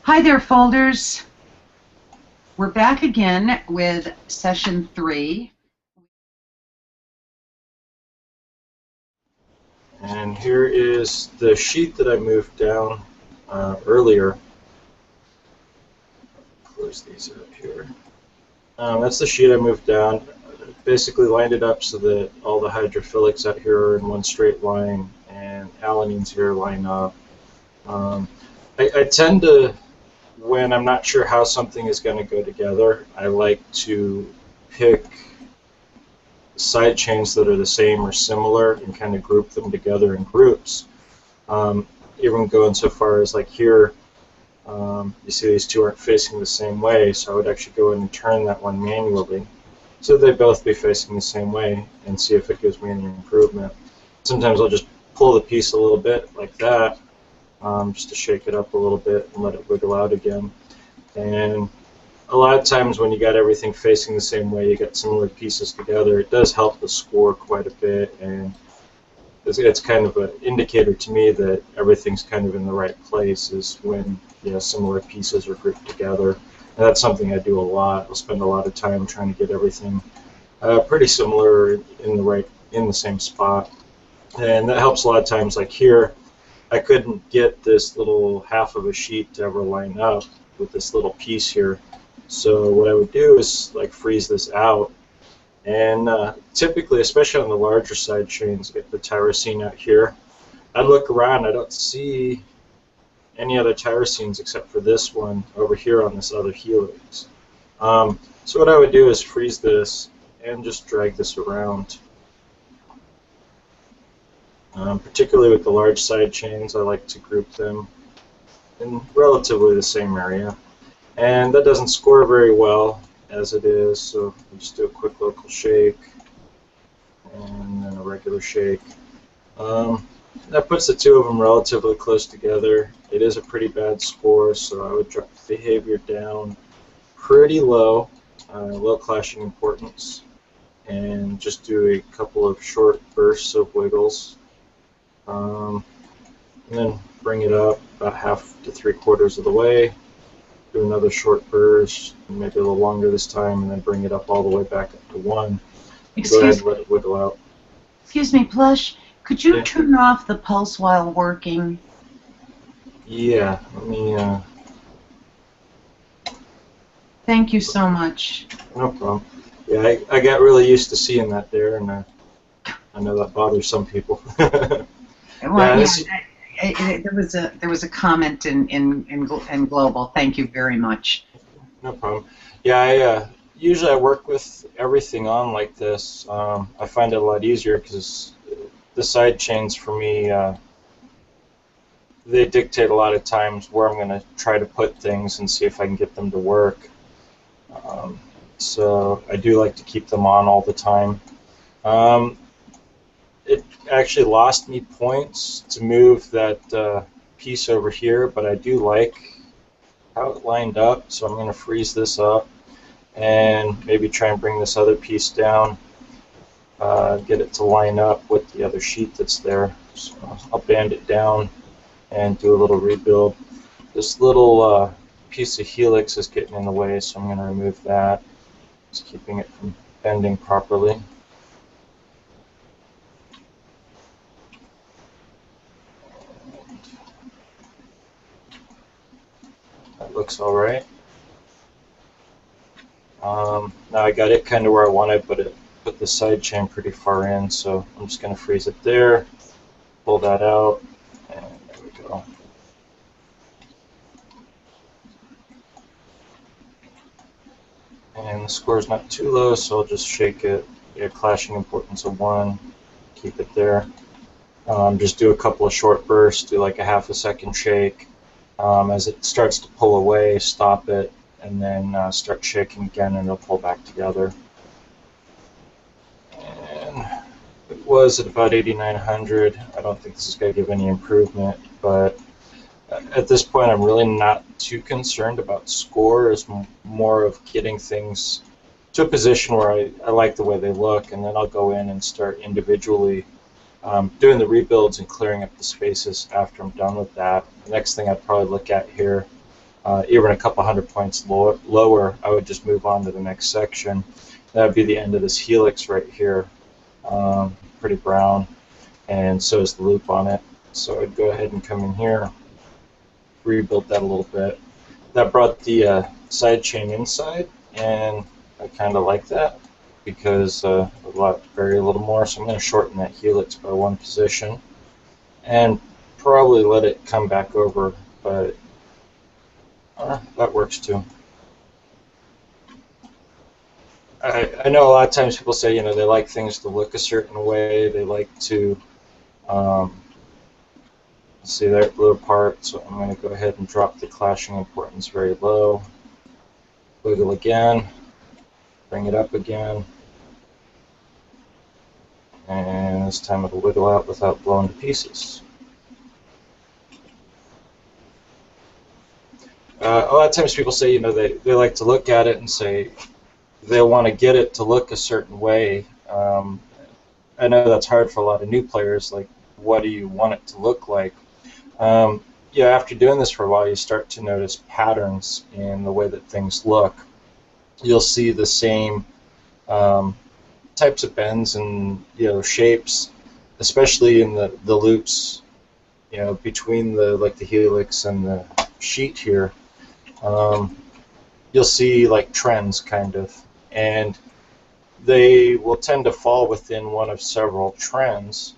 Hi there, folders. We're back again with session 3. And here is the sheet that I moved down earlier. Close these up here. That's the sheet I moved down. Basically lined it up so that all the hydrophilics out here are in one straight line and alanines here line up. I tend to, when I'm not sure how something is going to go together, I like to pick side chains that are the same or similar and kind of group them together in groups. Even going so far as like here, you see these two aren't facing the same way, so I would actually go in and turn that one manually so they both be facing the same way and see if it gives me any improvement. Sometimes I'll just pull the piece a little bit like that, just to shake it up a little bit and let it wiggle out again. And a lot of times when you got everything facing the same way, you got similar pieces together, it does help the score quite a bit, and it's kind of an indicator to me that everything's kind of in the right place is when similar pieces are grouped together. And that's something I do a lot. I'll spend a lot of time trying to get everything pretty similar in the same spot, and that helps a lot of times. Like here, I couldn't get this little half of a sheet to ever line up with this little piece here. So what I would do is like freeze this out, and typically, especially on the larger side chains, get the tyrosine out here. I'd look around, I don't see any other tyrosines except for this one over here on this other helix. So what I would do is freeze this and just drag this around. Particularly with the large side chains, I like to group them in relatively the same area. And that doesn't score very well as it is, so I'll just do a quick local shake and then a regular shake. That puts the two of them relatively close together. It is a pretty bad score, so I would drop the behavior down pretty low, low clashing importance, and just do a couple of short bursts of wiggles. And then bring it up about 1/2 to 3/4 of the way. Do another short burst, maybe a little longer this time, and then bring it up all the way back up to 1. Go ahead and let it wiggle out. Excuse me, Pletsch, could you turn off the pulse while working? Yeah, let me... Thank you so much. No problem. Yeah, I got really used to seeing that there, and I know that bothers some people. Well, there was a comment in Global. Thank you very much. No problem. Yeah, usually I work with everything on like this. I find it a lot easier because the side chains for me, they dictate a lot of times where I'm going to try to put things and see if I can get them to work. So I do like to keep them on all the time. It actually lost me points to move that piece over here, but I do like how it lined up, so I'm going to freeze this up and maybe try and bring this other piece down, get it to line up with the other sheet that's there. So I'll band it down and do a little rebuild. This little piece of helix is getting in the way, so I'm going to remove that. Just keeping it from bending properly. That looks all right. Now I got it kind of where I wanted, but it put the side chain pretty far in, so I'm just going to freeze it there, pull that out, and there we go. And the score is not too low, so I'll just shake it. Get a clashing importance of 1, keep it there. Just do a couple of short bursts, do like a 1/2 second shake. As it starts to pull away, stop it, and then start shaking again, and it'll pull back together. And it was at about 8,900. I don't think this is going to give any improvement, but at this point I'm really not too concerned about score. It's more of getting things to a position where I like the way they look, and then I'll go in and start individually doing the rebuilds and clearing up the spaces after I'm done with that. The next thing I'd probably look at here even a couple hundred points lower, I would just move on to the next section. That would be the end of this helix right here, pretty brown, and so is the loop on it. So I'd go ahead and come in here, rebuild that a little bit. That brought the side chain inside, and I kind of like that because vary a little more. So I'm going to shorten that helix by one position and probably let it come back over, but that works too. I know a lot of times people say, you know, they like things to look a certain way. They like to see that blue apart. So I'm going to go ahead and drop the clashing importance very low. Wiggle again. Bring it up again. And this time it'll wiggle out without blowing to pieces. A lot of times people say, you know, they like to look at it and say they want to get it to look a certain way. I know that's hard for a lot of new players. Like, what do you want it to look like? Yeah, after doing this for a while, you start to notice patterns in the way that things look. You'll see the same types of bends and, you know, shapes, especially in the loops, you know, between the helix and the sheet here. You'll see like trends kind of, and they will tend to fall within one of several trends,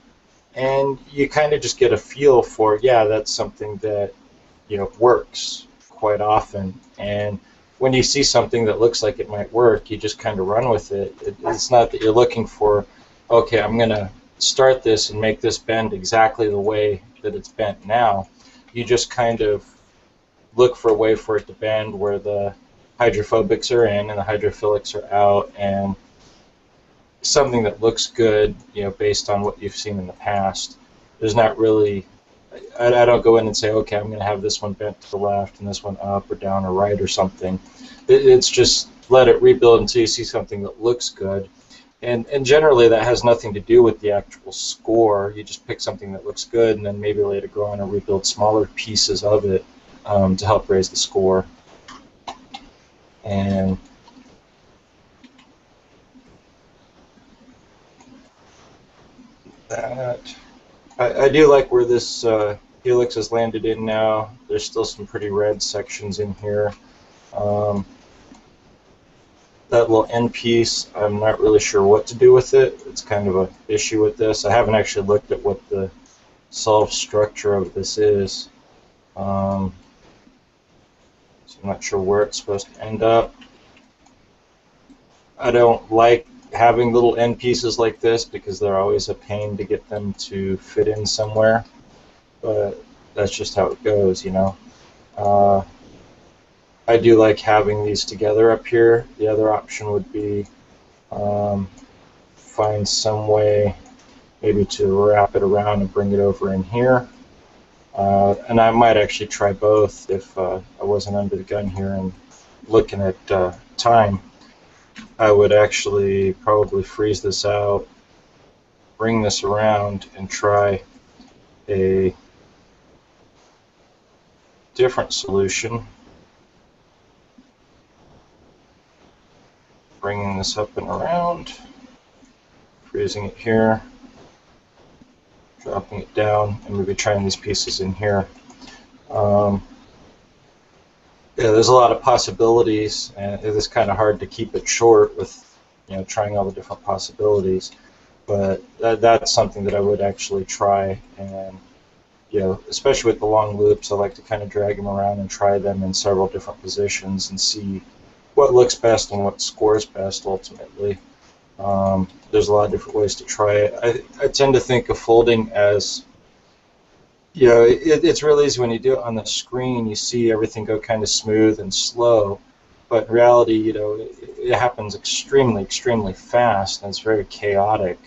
and you kind of just get a feel for, yeah, that's something that, you know, works quite often. And when you see something that looks like it might work, you just kind of run with it. It's not that you're looking for, okay, I'm going to start this and make this bend exactly the way that it's bent now. You just kind of look for a way for it to bend where the hydrophobics are in and the hydrophilics are out, and something that looks good, you know, based on what you've seen in the past. There's not really, I don't go in and say, okay, I'm going to have this one bent to the left and this one up or down or right or something. It's just let it rebuild until you see something that looks good. And generally that has nothing to do with the actual score. You just pick something that looks good and then maybe later go on and rebuild smaller pieces of it to help raise the score. And that, I do like where this helix has landed in now. There's still some pretty red sections in here. That little end piece, I'm not really sure what to do with it. It's kind of an issue with this. I haven't actually looked at what the solved structure of this is. So I'm not sure where it's supposed to end up. I don't like having little end pieces like this because they're always a pain to get them to fit in somewhere, but that's just how it goes, you know. I do like having these together up here. The other option would be find some way maybe to wrap it around and bring it over in here. And I might actually try both if I wasn't under the gun here and looking at time. I would actually probably freeze this out, bring this around, and try a different solution. Bringing this up and around, freezing it here, dropping it down, and maybe trying these pieces in here. Yeah, there's a lot of possibilities, and it is kind of hard to keep it short with, you know, trying all the different possibilities. But that's something that I would actually try, and, you know, especially with the long loops, I like to kind of drag them around and try them in several different positions and see what looks best and what scores best ultimately. There's a lot of different ways to try it. I tend to think of folding as, you know, it's real easy when you do it on the screen. You see everything go kind of smooth and slow, but in reality, you know, it happens extremely, extremely fast, and it's very chaotic.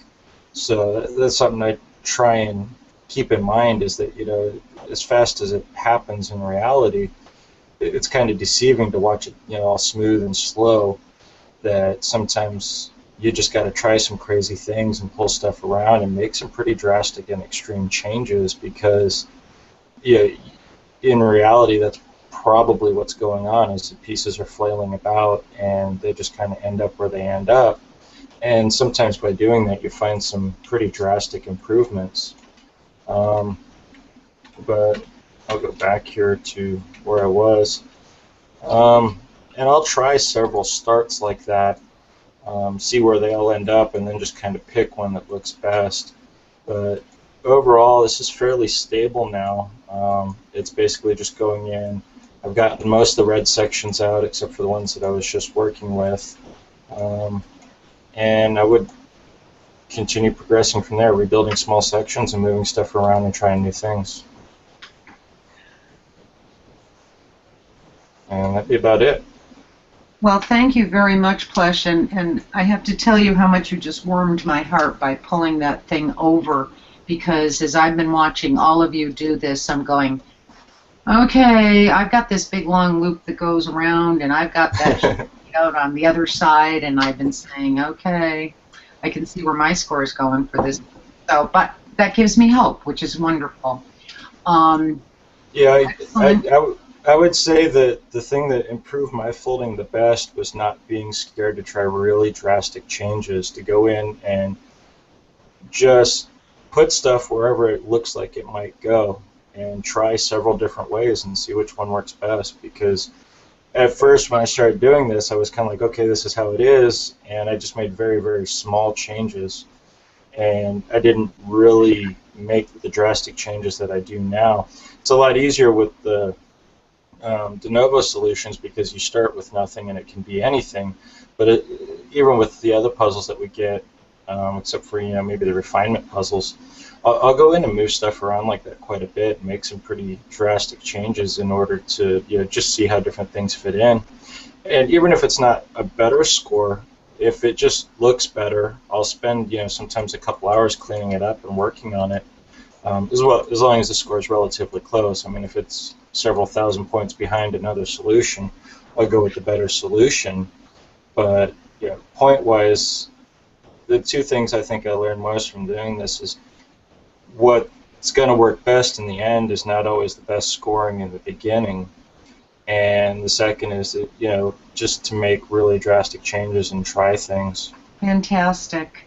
So that's something I try and keep in mind, is that, you know, as fast as it happens in reality, it's kind of deceiving to watch it, you know, all smooth and slow, that sometimes you just got to try some crazy things and pull stuff around and make some pretty drastic and extreme changes, because, you know, in reality that's probably what's going on, is the pieces are flailing about and they just kind of end up where they end up. And sometimes by doing that, you find some pretty drastic improvements. But I'll go back here to where I was. And I'll try several starts like that, see where they all end up, and then just kind of pick one that looks best. But overall, this is fairly stable now. It's basically just going in. I've gotten most of the red sections out, except for the ones that I was just working with. And I would continue progressing from there, rebuilding small sections and moving stuff around and trying new things. And that'd be about it. Well, thank you very much, Pletsch, and I have to tell you how much you just warmed my heart by pulling that thing over, because as I've been watching all of you do this, I'm going, okay, I've got this big long loop that goes around, and I've got that out on the other side, and I've been saying, okay, I can see where my score is going for this. So, but that gives me hope, which is wonderful. Yeah, I would say that the thing that improved my folding the best was not being scared to try really drastic changes, to go in and just put stuff wherever it looks like it might go and try several different ways and see which one works best. Because at first when I started doing this, I was kind of like, okay, this is how it is, and I just made very, very small changes, and I didn't really make the drastic changes that I do now. It's a lot easier with the denovo solutions, because you start with nothing and it can be anything. But even with the other puzzles that we get, except for maybe the refinement puzzles, I'll go in and move stuff around like that quite a bit, and make some pretty drastic changes in order to just see how different things fit in. And even if it's not a better score, if it just looks better, I'll spend sometimes a couple hours cleaning it up and working on it. As long as the score is relatively close. I mean, if it's several thousand points behind another solution, I'll go with the better solution. But point-wise, the two things I think I learned most from doing this is what's going to work best in the end is not always the best scoring in the beginning. And the second is that, just to make really drastic changes and try things. Fantastic.